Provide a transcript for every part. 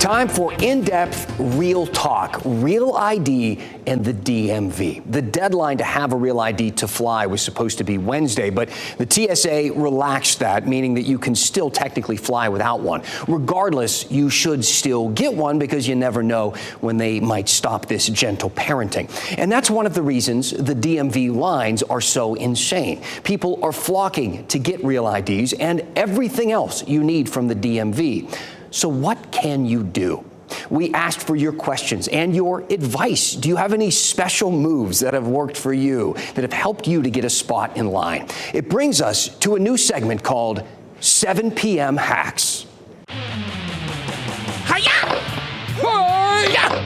Time for in-depth, real talk, Real ID and the DMV. The deadline to have a Real ID to fly was supposed to be Wednesday, but the TSA relaxed that, meaning that you can still technically fly without one. Regardless, you should still get one because you never know when they might stop this gentle parenting. And that's one of the reasons the DMV lines are so insane. People are flocking to get Real IDs and everything else you need from the DMV. So what can you do? We asked for your questions and your advice. Do you have any special moves that have worked for you, that have helped you to get a spot in line? It brings us to a new segment called 7 p.m. Hacks. Hi-ya! Hi-ya!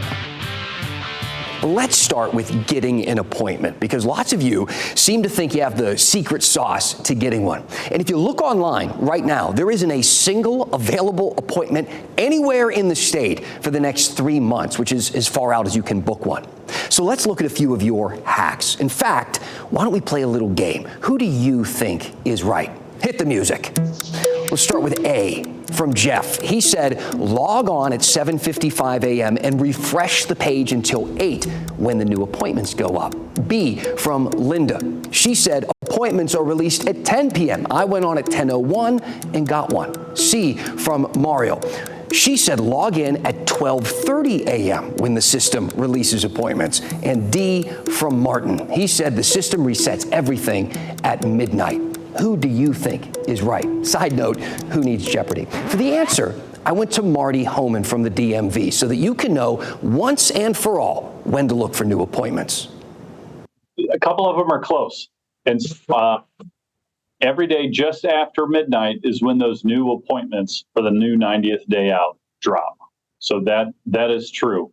Let's start with getting an appointment, because lots of you seem to think you have the secret sauce to getting one. And if you look online right now, there isn't a single available appointment anywhere in the state for the next 3 months, which is as far out as you can book one. So let's look at a few of your hacks. In fact, why don't we play a little game? Who do you think is right? Hit the music. Let's start with A, from Jeff. He said, log on at 7:55 a.m. and refresh the page until 8 when the new appointments go up. B, from Linda. She said, appointments are released at 10 p.m. I went on at 10:01 and got one. C, from Mario. She said, log in at 12:30 a.m. when the system releases appointments. And D, from Martin. He said the system resets everything at midnight. Who do you think is right? Side note, who needs Jeopardy? For the answer, I went to Marty Homan from the DMV so that you can know once and for all when to look for new appointments. A couple of them are close. And every day just after midnight is when those new appointments for the new 90th day out drop. So that is true.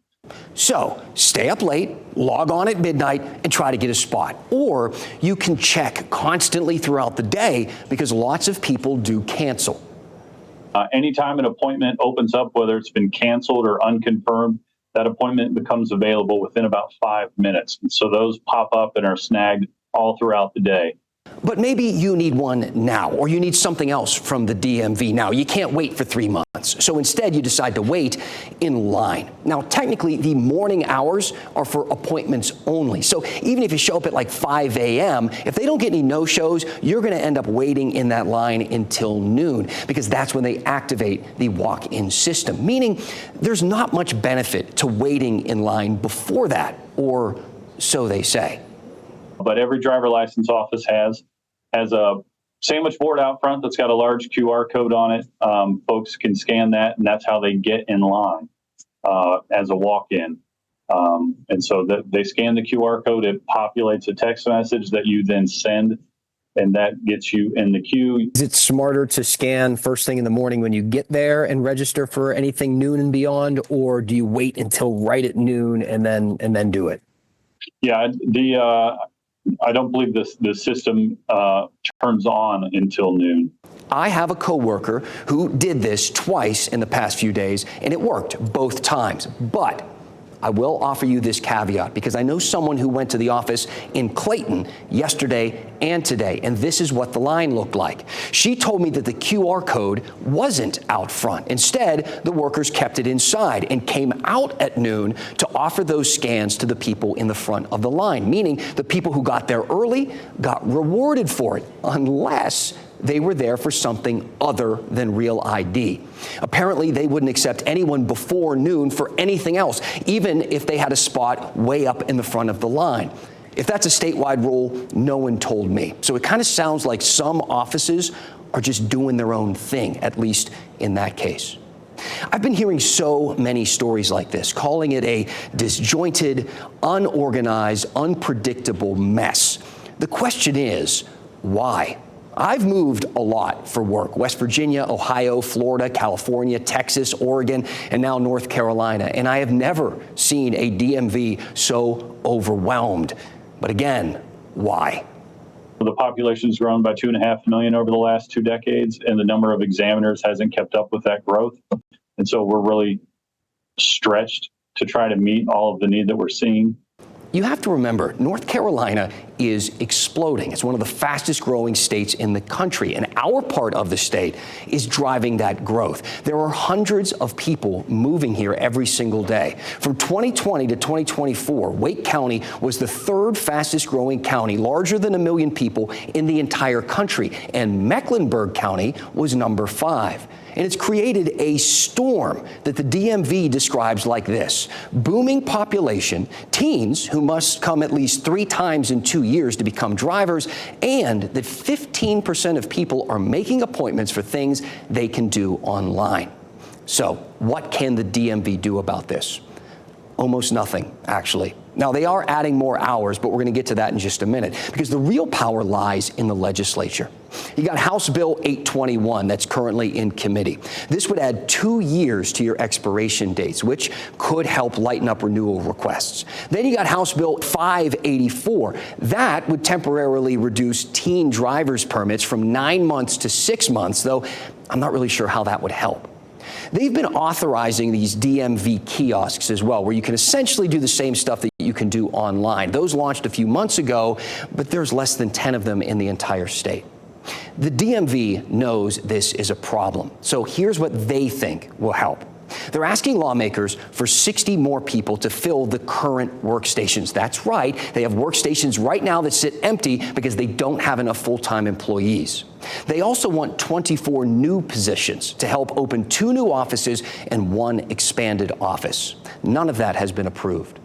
So stay up late, log on at midnight, and try to get a spot. Or you can check constantly throughout the day because lots of people do cancel. Anytime an appointment opens up, whether it's been canceled or unconfirmed, that appointment becomes available within about 5 minutes. And so those pop up and are snagged all throughout the day. But maybe you need one now, or you need something else from the DMV now. You can't wait for 3 months. So instead, you decide to wait in line. Now, technically, the morning hours are for appointments only. So even if you show up at like 5 a.m., if they don't get any no-shows, you're going to end up waiting in that line until noon, because that's when they activate the walk-in system, meaning there's not much benefit to waiting in line before that, or so they say. But every driver license office has a sandwich board out front that's got a large QR code on it. Folks can scan that, and that's how they get in line as a walk-in. And so they scan the QR code. It populates a text message that you then send, and that gets you in the queue. Is it smarter to scan first thing in the morning when you get there and register for anything noon and beyond, or do you wait until right at noon and then do it? Yeah, I don't believe the system turns on until noon. I have a coworker who did this twice in the past few days, and it worked both times. But I will offer you this caveat, because I know someone who went to the office in Clayton yesterday and today, and this is what the line looked like. She told me that the QR code wasn't out front. Instead, the workers kept it inside and came out at noon to offer those scans to the people in the front of the line, meaning the people who got there early got rewarded for it, unless they were there for something other than Real ID. Apparently, they wouldn't accept anyone before noon for anything else, even if they had a spot way up in the front of the line. If that's a statewide rule, no one told me. So it kind of sounds like some offices are just doing their own thing, at least in that case. I've been hearing so many stories like this, calling it a disjointed, unorganized, unpredictable mess. The question is, why? I've moved a lot for work: West Virginia, Ohio, Florida, California, Texas, Oregon, and now North Carolina. And I have never seen a DMV so overwhelmed. But again, why? The population's grown by 2.5 million over the last 2 decades, and the number of examiners hasn't kept up with that growth. And so we're really stretched to try to meet all of the need that we're seeing. You have to remember, North Carolina is exploding. It's one of the fastest growing states in the country, and our part of the state is driving that growth. There are hundreds of people moving here every single day. From 2020 to 2024, Wake County was the third fastest growing county, larger than 1 million people in the entire country, and Mecklenburg County was number 5. And it's created a storm that the DMV describes like this: booming population, teens who must come at least 3 times in 2 years to become drivers, and that 15% of people are making appointments for things they can do online. So what can the DMV do about this? Almost nothing, actually. Now, they are adding more hours, but we're going to get to that in just a minute, because the real power lies in the legislature. You got House Bill 821 that's currently in committee. This would add 2 years to your expiration dates, which could help lighten up renewal requests. Then you got House Bill 584. That would temporarily reduce teen driver's permits from 9 months to 6 months, though I'm not really sure how that would help. They've been authorizing these DMV kiosks as well, where you can essentially do the same stuff that you can do online. Those launched a few months ago, but there's less than 10 of them in the entire state. The DMV knows this is a problem, so here's what they think will help. They're asking lawmakers for 60 more people to fill the current workstations. That's right, they have workstations right now that sit empty because they don't have enough full-time employees. They also want 24 new positions to help open 2 new offices and 1 expanded office. None of that has been approved.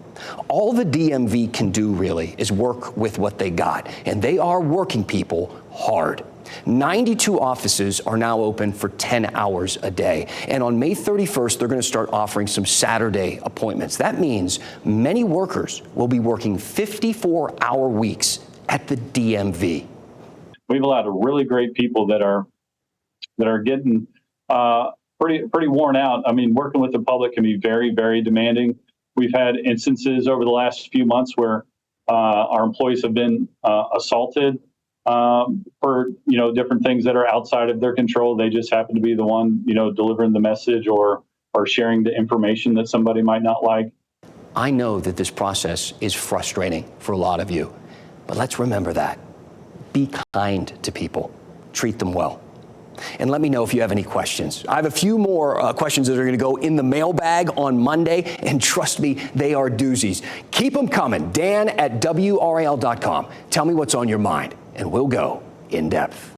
All the DMV can do, really, is work with what they got, and they are working people hard. 92 offices are now open for 10 hours a day. And on May 31st, they're going to start offering some Saturday appointments. That means many workers will be working 54-hour weeks at the DMV. We have a lot of really great people that are getting pretty worn out. I mean, working with the public can be very, very demanding. We've had instances over the last few months where our employees have been assaulted for different things that are outside of their control. They just happen to be the one delivering the message or sharing the information that somebody might not like. I know that this process is frustrating for a lot of you, but let's remember that. Be kind to people. Treat them well. And let me know if you have any questions. I have a few more questions that are going to go in the mailbag on Monday, and trust me, they are doozies. Keep them coming. Dan at WRAL.com. Tell me what's on your mind, and we'll go in depth.